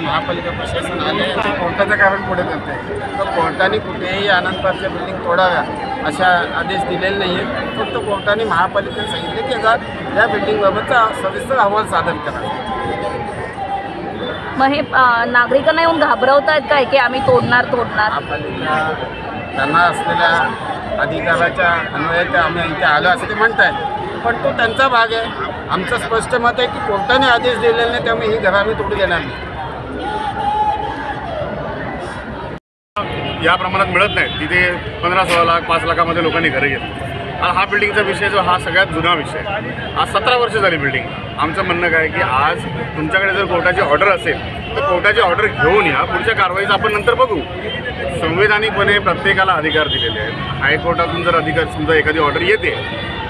महापालिका प्रशासन आले कोर्टाचं कारण पुढे करत आहे. तर कोर्टाने कुठेही आनंद पार्कच्या बिल्डिंग तोडाव्या अशा आदेश दिलेले नाही आहेत. फक्त कोर्टाने महापालिकेने सांगितले की आता या बिल्डिंगबाबतचा सविस्तर अहवाल सादर करा. मग हे नागरिकांना येऊन घाबरवत आहेत काय की आम्ही तोडणार? महापालिका त्यांना असलेल्या अधिकाराच्या अन्वये आम्ही इथे आलो असं ते म्हणत आहेत, पण तो त्यांचा भाग आहे. आमचं स्पष्ट मत आहे की कोर्टाने आदेश दिलेले नाही, त्यामुळे ही घरं आम्ही तोडू देणार नाही. या प्रमाणात मिळत नाही. तिथे 15-16 लाख 5 लाखामध्ये लोकांनी घरं घेतली. हा बिल्डिंगचा विषय जो हा सगळ्यात जुना विषय आहे. आज 17 वर्ष झाली बिल्डिंग. आमचं म्हणणं काय की आज तुमच्याकडे जर कोर्टाची ऑर्डर असेल तर कोर्टाची ऑर्डर घेऊन या. पुढच्या कारवाईचं आपण नंतर बघू. संविधानिकपणे प्रत्येकाला अधिकार दिलेले आहेत. हायकोर्टातून जर अधिकार समजा एखादी ऑर्डर येते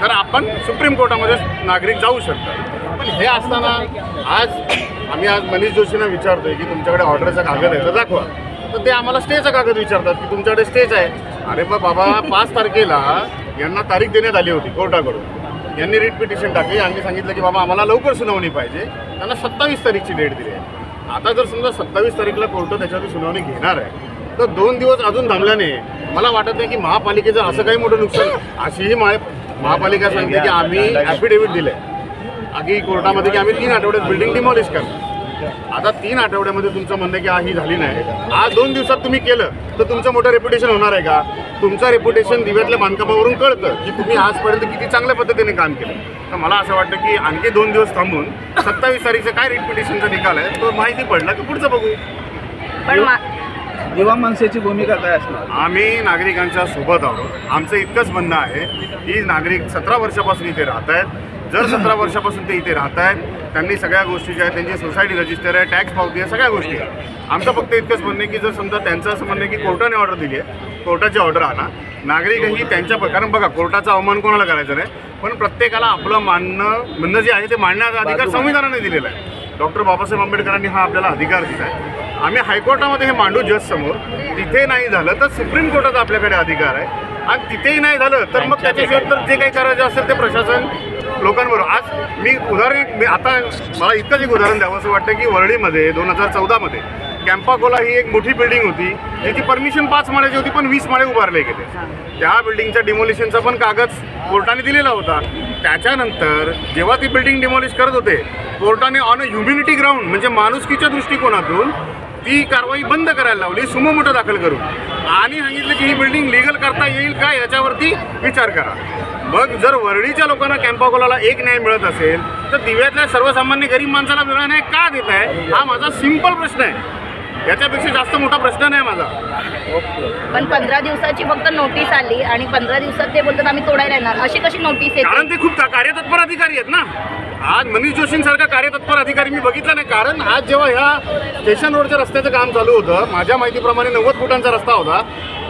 तर आपण सुप्रीम कोर्टामध्ये नागरिक जाऊ शकतात. पण हे असताना आज मनीष जोशींना विचारतोय की तुमच्याकडे ऑर्डरचा कागद आहे तर दाखवा. तर ते आम्हाला स्टेचा कागद विचारतात की तुमच्याकडे स्टेच आहे. अरे मग बाबा 5 तारखेला यांना तारीख देण्यात आली होती कोर्टाकडून. यांनी रिट पिटिशन टाकली. यांनी सांगितलं की बाबा आम्हाला लवकर सुनावणी पाहिजे. त्यांना 27 तारीखची डेट दिली आहे. आता जर समजा 27 तारीखला कोर्ट त्याच्यावरती सुनावणी घेणार आहे तर 2 दिवस अजून थांबल्याने मला वाटत नाही की महापालिकेचं असं काही मोठं नुकसान. अशीही महापालिका सांगते की आम्ही ॲफिडेव्हिट दिलं आहे आधी कोर्टामध्ये की आम्ही 3 आठवड्यात बिल्डिंग डिमॉलिश करतो. आता 3 आठवड्यामध्ये तुमचं म्हणणं की ही झाली नाही. आज 2 दिवसात तुम्ही केलं तर तुमचं मोठं रेप्युटेशन होणार आहे का? तुमचं रेप्युटेशन दिव्यातल्या बांधकामावरून कळतं की तुम्ही आजपर्यंत किती चांगल्या पद्धतीने काम केलं. तर मला असं वाटतं की आणखी 2 दिवस थांबून 27 तारीखचं काय रेप्युटेशनचा निकाल आहे तो माहिती पडला की पुढचं बघू. पण युवा माणसाची भूमिका काय असणार? आम्ही नागरिकांच्या सोबत आहोत. आमचं इतकंच म्हणणं आहे की नागरिक 17 वर्षापासून इथे राहत आहेत. जर 17 वर्षापासून ते इथे राहत आहेत त्यांनी सगळ्या गोष्टी ज्या आहेत त्यांची सोसायटी रजिस्टर आहे, टॅक्स पावती आहे, सगळ्या गोष्टी आहेत. आमचं फक्त इतकंच म्हणणं आहे की जर समजा त्यांचं असं म्हणणं आहे की कोर्टाने ऑर्डर दिली आहे, कोर्टाची ऑर्डर आणा. नागरिकही त्यांच्या कारण बघा कोर्टाचा अवमान कोणाला करायचा नाही, पण प्रत्येकाला आपलं म्हणणं जे आहे ते मांडण्याचा अधिकार संविधानाने दिलेला आहे. डॉक्टर बाबासाहेब आंबेडकरांनी हा आपल्याला अधिकार दिला आहे. आम्ही हायकोर्टामध्ये हे मांडू जज समोर. तिथे नाही झालं तर सुप्रीम कोर्टाचा आपल्याकडे अधिकार आहे. आणि तिथेही नाही झालं तर मग त्याच्याशिवाय तर जे काही करायचं असेल ते प्रशासन लोकांबरोबर. आज मी आता मला इतकंच एक उदाहरण द्यावं असं वाटतं की वरळीमध्ये 2014मध्ये कॅम्पाकोला ही एक मोठी बिल्डिंग होती ज्याची परमिशन 5 माळ्याची होती पण 20 माळे उभारले गेले. त्या बिल्डिंगच्या डिमोलिशनचा पण कागद कोर्टाने दिलेला होता. त्याच्यानंतर जेव्हा ती बिल्डिंग डिमॉलिश करत होते कोर्टाने ऑन अ ह्युमॅनिटी ग्राउंड म्हणजे माणुसकीच्या दृष्टिकोनातून ती कारवाई बंद करायला लावली सुमो मोटो दाखल करून आणि सांगितलं की ही बिल्डिंग लीगल करता येईल का याच्यावरती विचार करा. मग जर वरळीच्या लोकांना कॅम्पाकोलाला एक न्याय मिळत असेल तर दिव्यातल्या सर्वसामान्य गरीब माणसाला वेगळा न्याय का देत आहे हा माझा सिंपल प्रश्न आहे. याच्यापेक्षा जास्त मोठा प्रश्न नाही माझा. पण 15 दिवसाची फक्त नोटीस आली आणि 15 दिवसात ते बोलतात आम्ही तोडायला येणार. अशी कशी नोटीस येते? कारण ते खूप कार्यतत्पर अधिकारी आहेत ना. आज मनीष जोशींसारखा कार्यतत्पर अधिकारी मी बघितला नाही. कारण आज जेव्हा ह्या स्टेशन रोडच्या रस्त्याचं काम चालू होतं माझ्या माहितीप्रमाणे 90 फुटांचा रस्ता होता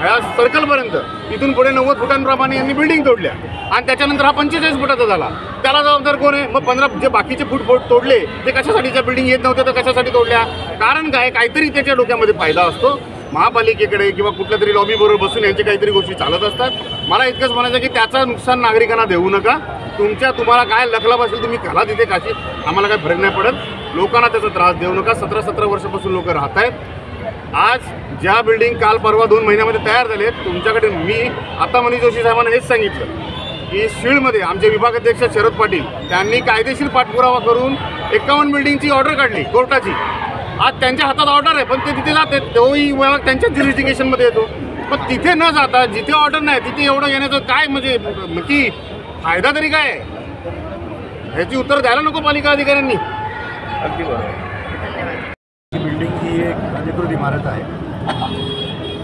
ह्या सर्कलपर्यंत. तिथून पुढे 90 फुटांप्रमाणे यांनी बिल्डिंग तोडल्या आणि त्याच्यानंतर हा 45 फुटाचा झाला. त्याला जबाबदार कोण आहे? मग 15 जे बाकीचे फूट तोडले ते कशासाठीच्या बिल्डिंग येत नव्हत्या तर कशासाठी तोडल्या? कारण काय काहीतरी त्याच्या डोक्यामध्ये फायदा असतो. महापालिकेकडे किंवा कुठल्या तरी लॉबीबरोबर बसून यांची काहीतरी गोष्टी चालत असतात. मला इतकंच म्हणायचं की त्याचं नुकसान नागरिकांना देऊ नका. तुम्हाला काय लखलाभ असेल तुम्ही घाला तिथे काशी. आम्हाला काय फरक नाही पडत. लोकांना त्याचा त्रास देऊ नका. 17 वर्षापासून लोक राहत आहेत. आज ज्या बिल्डिंग काल परवा 2 महिन्यामध्ये तयार झाले तुमच्याकडे मी आता मनीष जोशी साहेबांना हेच सांगितलं की शीळमध्ये आमचे विभागाध्यक्ष शरद पाटील त्यांनी कायदेशीर पाठपुरावा करून 51 बिल्डिंगची ऑर्डर काढली कोर्टाची. आज त्यांच्या हातात ऑर्डर आहे पण ते तिथे जाते तोही विभाग त्यांच्याच ज्युरिस्डिक्शनमध्ये येतो. पण तिथे न जाता जिथे ऑर्डर नाही तिथे एवढं येण्याचं काय म्हणजे की फायदा तरी काय आहे? ह्याची उत्तर द्यायला नको पालिका अधिकाऱ्यांनी. अगदी बरोबर. बिल्डिंग ही एक अधिकृत इमारत आहे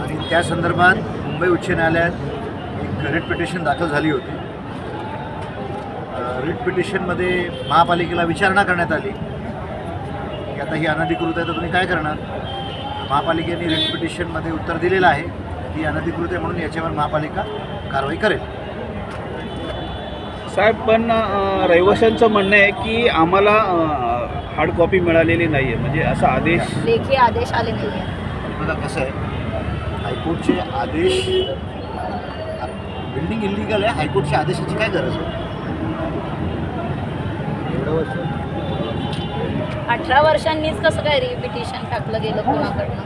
आणि त्या संदर्भात मुंबई उच्च न्यायालयात एक रिट पिटिशन दाखल झाली होती. रिट पिटिशनमध्ये महापालिकेला विचारणा करण्यात आली की आता ही अनधिकृत आहे तर तुम्ही काय करणार. महापालिकेने रिट पिटिशनमध्ये उत्तर दिलेलं आहे की अनधिकृत आहे म्हणून याच्यावर महापालिका कारवाई करेल. साहेब पण रहिवाशांचं म्हणणं आहे की आम्हाला हार्ड कॉपी मिळालेली नाही आहे म्हणजे असा आदेश लेखी आदेश आले नाही आहे. बघा कसं आहे हायकोर्टचे आदेश बिल्डिंग इलिगल आहे. हायकोर्टच्या आदेशाची काय गरज आहे? एवढं वर्ष 18 वर्षांनीच कसं काय रिपिटिशन टाकलं गेलं कोणाकडनं?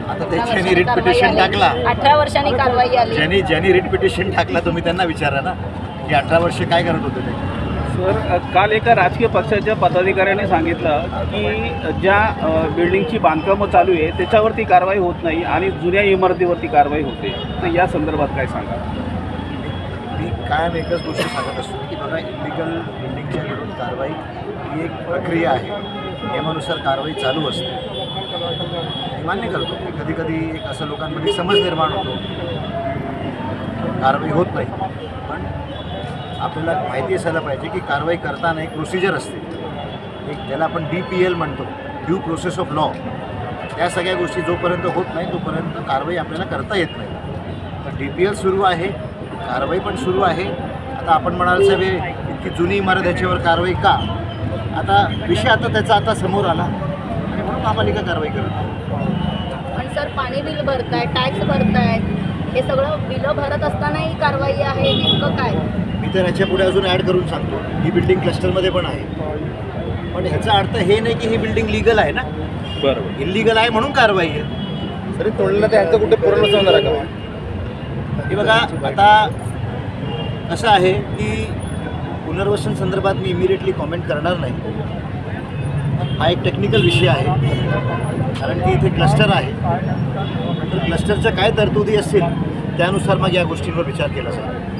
आता ज्यांनी रिट पिटिशन टाकला 18 वर्षांनी कारवाई आली. ज्यांनी रिट पिटिशन टाकला तुम्ही त्यांना विचारा ना की 18 वर्ष काय करत होते ते. सर, काल एका राजकीय पक्षाच्या पदाधिकाऱ्याने सांगितलं की ज्या बिल्डिंगची बांधकामं चालू आहे त्याच्यावरती कारवाई होत नाही आणि जुन्या इमारतीवरती कारवाई होते. तर या संदर्भात काय सांगा? मी कायम एकच गोष्ट सांगत असतो की बघा, इलिगल बिल्डिंगच्या विरुद्ध कारवाई ही एक प्रक्रिया आहे. नियमानुसार कारवाई चालू असते. मी मान्य करतो की कधी कधी एक असं लोकांमध्ये समज निर्माण होतो, कारवाई होत नाही. पण आपल्याला माहिती असायला पाहिजे की कारवाई करताना एक प्रोसिजर असते, एक ज्याला आपण DPL म्हणतो, ड्यू प्रोसेस ऑफ लॉ. त्या सगळ्या गोष्टी जोपर्यंत होत नाही तोपर्यंत कारवाई आपल्याला करता येत नाही. पण DPL सुरू आहे, कारवाई पण सुरू आहे. आता आपण म्हणाल साहेब इतकी जुनी इमारत याच्यावर कारवाई का? आता विषय त्याचा आता समोर आला आणि म्हणून महापालिका कारवाई करत आहे. पण सर, पाणी बिल भरताय, टॅक्स भरताय, हे सगळं बिलं भरत असताना ही कारवाई आहे, नेमकं काय? मी तर याच्या पुढे अजून ॲड करून सांगतो, ही बिल्डिंग क्लस्टरमध्ये पण आहे. पण ह्याचा अर्थ हे नाही की ही बिल्डिंग लिगल आहे ना. बरोबर. इलिगल आहे म्हणून कारवाई आहे. तरी तोडलेलं त्यांचं कुठे पूर्ण होणार का? हे बघा, आता असं आहे की पुनर्वसन संदर्भात मी इमिडिएटली कॉमेंट करणार नाही. हा एक टेक्निकल विषय आहे, कारण की इथे क्लस्टर आहे. तर क्लस्टरच्या काय तरतुदी असतील त्यानुसार मग या गोष्टींवर विचार केला जाईल.